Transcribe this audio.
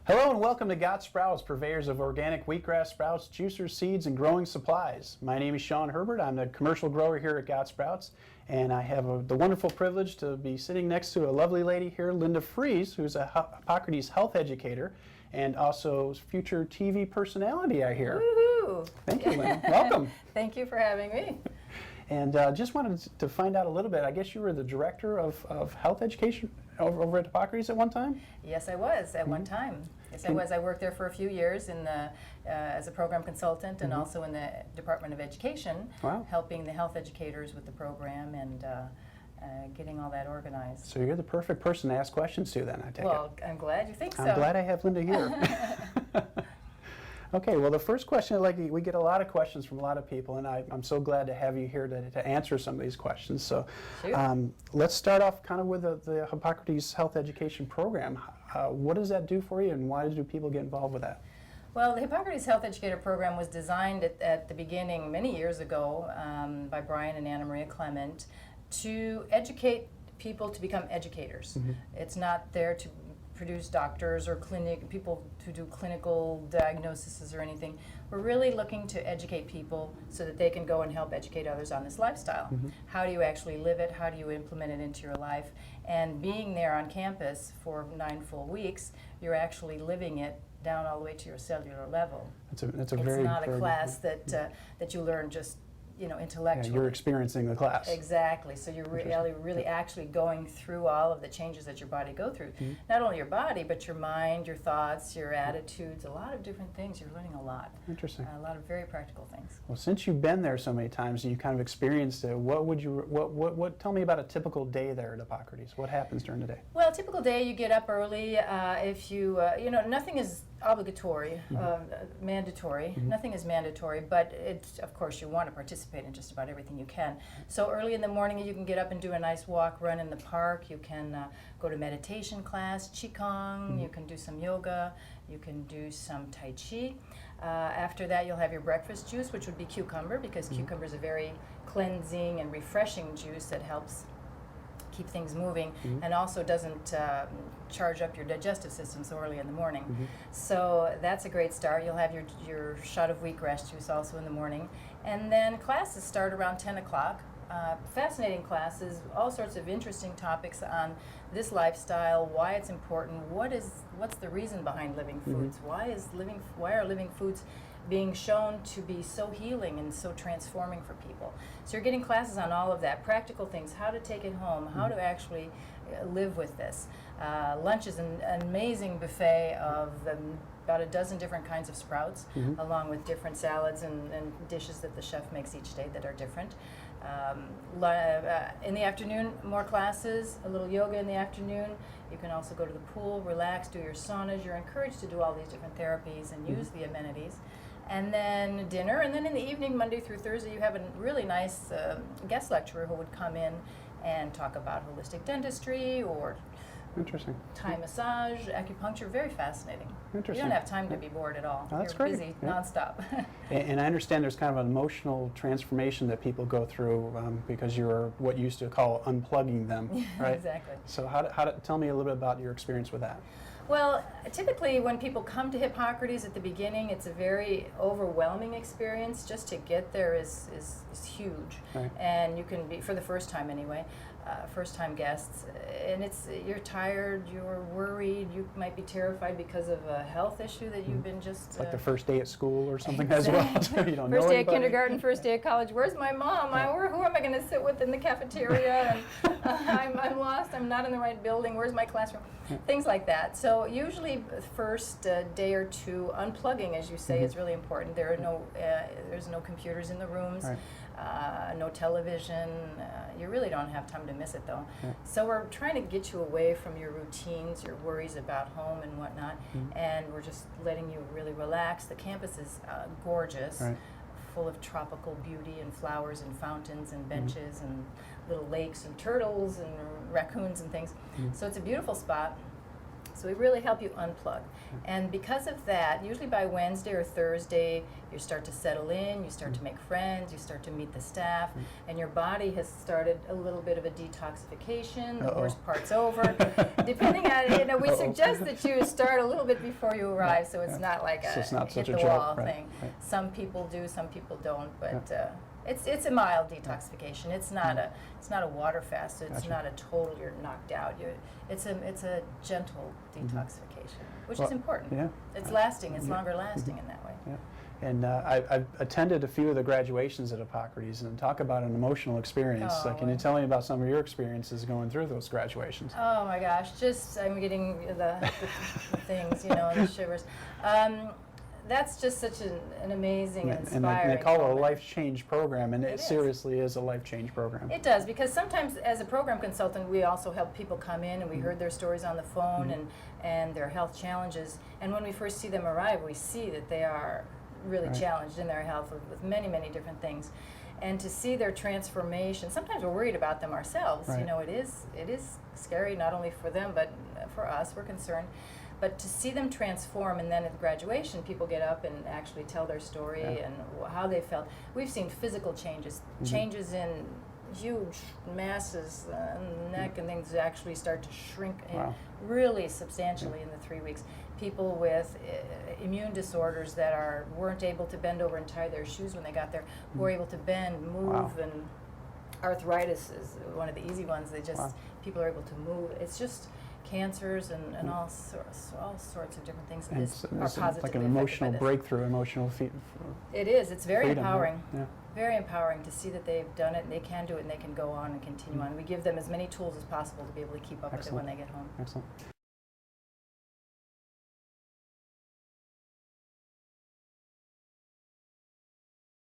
Hello and welcome to Got Sprouts, purveyors of organic wheatgrass sprouts, juicers, seeds, and growing supplies. My name is Sean Herbert. I'm the commercial grower here at Got Sprouts, and I have the wonderful privilege to be sitting next to a lovely lady here, Linda Fries, who's a Hippocrates health educator and also future TV personality, I hear. Woohoo! Thank you, Linda. Welcome. Thank you for having me. And just wanted to find out a little bit. I guess you were the director of health education over at Hippocrates at one time? Yes, I was at one time. Yes, I was. I worked there for a few years in the, as a program consultant and also in the Department of Education, helping the health educators with the program and getting all that organized. So you're the perfect person to ask questions to then, I take it. Well, I'm glad you think so. I'm glad I have Linda here. Okay, well, the first question, we get a lot of questions from a lot of people, and I'm so glad to have you here to answer some of these questions. So let's start off kind of with the Hippocrates Health Education Program. What does that do for you, and why do people get involved with that? Well, the Hippocrates Health Educator Program was designed at the beginning, many years ago, by Brian and Anna Maria Clement, to educate people to become educators. It's not there to produce doctors or people to do clinical diagnoses or anything. We're really looking to educate people so that they can go and help educate others on this lifestyle. How do you actually live it? How do you implement it into your life? And being there on campus for 9 full weeks, you're actually living it down all the way to your cellular level. It's not a class that you learn just intellectually. Yeah, you're experiencing the class. Exactly. So you're really actually going through all of the changes that your body go through. Not only your body, but your mind, your thoughts, your attitudes, a lot of different things. You're learning a lot. Interesting. A lot of very practical things. Well, since you've been there so many times and you kind of experienced it, tell me about a typical day there at Hippocrates. What happens during the day? Well, a typical day, you get up early. If you, nothing is obligatory, mandatory. Nothing is mandatory, but it's, of course, you want to participate in just about everything you can. So early in the morning, you can get up and do a nice walk, run in the park. You can go to meditation class, qigong. You can do some yoga. You can do some tai chi. After that, you'll have your breakfast juice, which would be cucumber, because cucumber is a very cleansing and refreshing juice that helps keep things moving and also doesn't charge up your digestive system so early in the morning. So that's a great start. You'll have your shot of wheatgrass juice also in the morning. And then classes start around 10 o'clock. Fascinating classes, all sorts of interesting topics on this lifestyle, why it's important, what's the reason behind living foods, why are living foods being shown to be so healing and so transforming for people. So you're getting classes on all of that, practical things, how to take it home, how to actually live with this. Lunch is an amazing buffet of about a dozen different kinds of sprouts, along with different salads and dishes that the chef makes each day that are different. In the afternoon, more classes, a little yoga in the afternoon. You can also go to the pool, relax, do your saunas. You're encouraged to do all these different therapies and use the amenities. And then dinner, and then in the evening, Monday through Thursday, you have a really nice guest lecturer who would come in and talk about holistic dentistry or Thai massage, acupuncture. Very fascinating. Interesting. You don't have time to be bored at all. That's You're great. busy nonstop. And I understand there's kind of an emotional transformation that people go through because you're what you used to call unplugging them, right? Exactly. So tell me a little bit about your experience with that. Well, typically when people come to Hippocrates at the beginning, it's a very overwhelming experience. Just to get there is huge. Right. And you can be, for the first time anyway, first-time guests, and you're tired, you're worried, you might be terrified because of a health issue that you've been just... like the first day at school or something as well. You don't know first day anybody. of kindergarten, first day of college. Where's my mom? Who am I going to sit with in the cafeteria? And I'm lost. I'm not in the right building. Where's my classroom? Things like that. So usually the first day or two, unplugging, as you say, is really important. There's no computers in the rooms. Right. No television. You really don't have time to miss it, though. So we're trying to get you away from your routines, your worries about home and whatnot, and we're just letting you really relax. The campus is gorgeous, full of tropical beauty and flowers and fountains and benches and little lakes and turtles and raccoons and things. So it's a beautiful spot. So we really help you unplug. And because of that, usually by Wednesday or Thursday, you start to settle in, you start to make friends, you start to meet the staff, and your body has started a little bit of a detoxification. The worst part's over. Depending on, we suggest that you start a little bit before you arrive, so it's not like So a it's not hit such a the jolt, wall right, thing. right. Some people do, some people don't, but it's a mild detoxification. It's not a water fast. It's Gotcha. not a total you're knocked out. It's a gentle detoxification, which is Well, important. yeah. It's lasting. It's longer lasting in that way. Yeah. And I've attended a few of the graduations at Hippocrates, and talk about an emotional experience. Oh, Can you tell me about some of your experiences going through those graduations? Oh my gosh, I'm getting the things, the shivers. That's just such an amazing, inspiring And they call it a moment. life change program, and It it is. seriously is a life change program. It does, because sometimes as a program consultant, we also help people come in and we heard their stories on the phone and their health challenges. And when we first see them arrive, we see that they are really Right. challenged in their health with many, many different things. And to see their transformation, sometimes we're worried about them ourselves. Right. It is scary, not only for them, but for us, we're concerned. But to see them transform, and then at graduation, people get up and actually tell their story and how they felt. We've seen physical changes, changes in huge masses in the neck and things actually start to shrink really substantially in the 3 weeks. People with immune disorders that weren't able to bend over and tie their shoes when they got there, who are able to bend, move, and arthritis is one of the easy ones. People are able to move. It's just cancers and all sorts of different things And are it's positively like an affected by emotional this. breakthrough, emotional It is. It's very freedom, empowering. Yeah. Very empowering to see that they've done it and they can do it and they can go on and continue on. We give them as many tools as possible to be able to keep up with it when Excellent. they get home. Excellent.